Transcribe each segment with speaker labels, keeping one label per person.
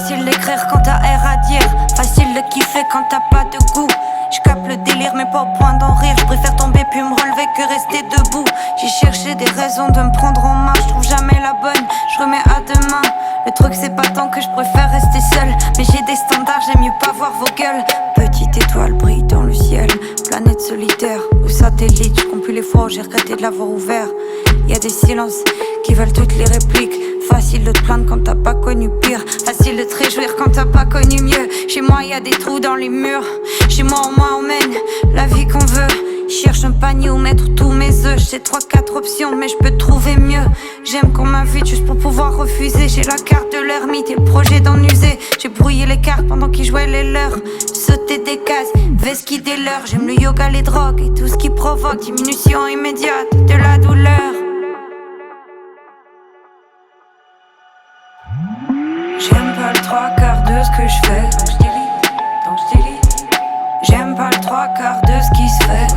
Speaker 1: Facile d'écrire quand t'as R à dire, facile de kiffer quand t'as pas de goût. J'capte le délire mais pas au point d'en rire. J'préfère tomber puis me relever que rester debout. J'ai cherché des raisons de me prendre en main. J'trouve jamais la bonne, j'remets à demain. Le truc c'est pas tant que j'préfère rester seule, mais j'ai des standards, j'aime mieux pas voir vos gueules. Petite étoile brille dans le ciel, planète solitaire ou satellite. J'compte plus les fois où j'ai regretté de l'avoir ouvert. Y'a des silences qui veulent toutes les répliques. Facile de te plaindre quand t'as pas connu pire. Facile de te réjouir quand t'as pas connu mieux. Chez moi y'a des trous dans les murs. Chez moi au moins on mène la vie qu'on veut. Cherche un panier où mettre tous mes œufs. J'ai 3-4 options mais je peux trouver mieux. J'aime qu'on m'invite juste pour pouvoir refuser. J'ai la carte de l'ermite et le projet d'en user. J'ai brouillé les cartes pendant qu'ils jouaient les leurs. Sauter des cases, vesquille des leurs. J'aime le yoga, les drogues et tout ce qui provoque diminution immédiate de la douleur. J'aime pas le trois quarts de ce que je fais, donc j'délite. J'aime pas le trois quarts de ce qui se fait,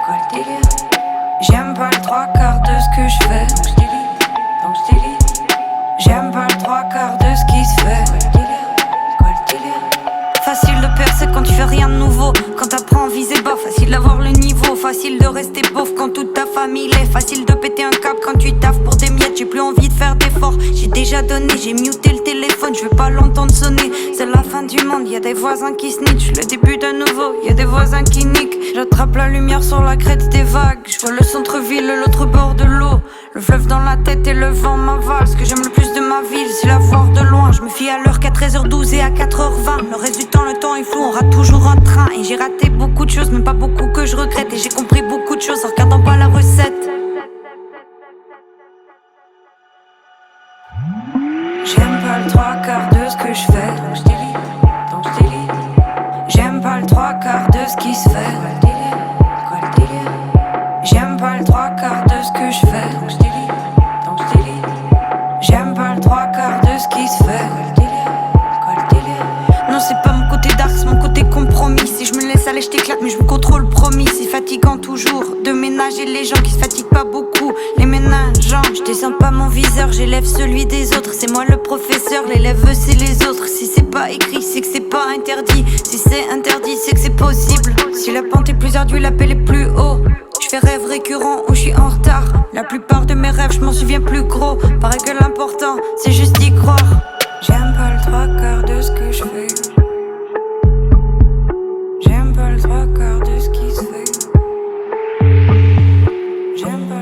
Speaker 1: quoi le délire. J'aime pas le trois quarts de ce que je fais, donc j'délite. J'aime pas le trois quarts de ce qui se fait, quoi le délire. Facile de percer quand tu fais rien de nouveau. Quand t'apprends à viser bas, facile d'avoir le niveau. Facile de rester pauvre quand toute ta famille l'est. Facile de péter un câble quand tu taffes pour des miettes. J'ai plus envie de faire d'efforts, j'ai déjà donné. J'ai muté le téléphone, je veux pas l'entendre sonner. C'est la fin du monde, y'a des voisins qui snitch. Le début d'un nouveau, y'a des voisins qui niquent. J'attrape la lumière sur la crête des vagues. Je vois le centre-ville, l'autre bord de l'eau. Le fleuve dans la tête et le vent m'avale. Ce que j'aime le plus de ma ville, c'est la voir de loin. Je me fie à l'heure qu'à 13h12 et à 4h20. Le reste du temps, le temps est flou, on rate toujours un train. Et j'ai raté beaucoup de choses, mais pas beaucoup que je regrette. Et j'ai compris beaucoup de choses en regardant pas la recette. J'aime pas le trois quarts de ce que je fais, donc j'délite. J'aime pas le trois quarts de ce qui se fait, quoi le délire. J'aime pas le trois quarts de ce que je fais, donc j'délite. J'aime pas le trois quarts de ce qui se fait, quoi le délire. Non c'est pas mon côté dark, c'est mon côté compromis. Si je me laisse aller je t'éclate mais je me contrôle promis. C'est fatigant toujours de ménager les gens qui se fatiguent pas beaucoup. Les ménageants, je descends pas mon viseur, j'élève celui des autres. C'est moi le professeur, l'élève c'est les autres. Si c'est pas écrit c'est que c'est pas interdit. Si c'est interdit c'est que c'est possible. Si la pente est plus ardue, l'appel est plus haut. Je fais rêve récurrent où je suis en retard. La plupart de mes rêves je m'en souviens plus gros. Paraît que l'important c'est juste d'y croire. J'aime pas le trois quarts de ce que je fais. J'aime pas le trois quarts de ce qui se fait. J'aime pas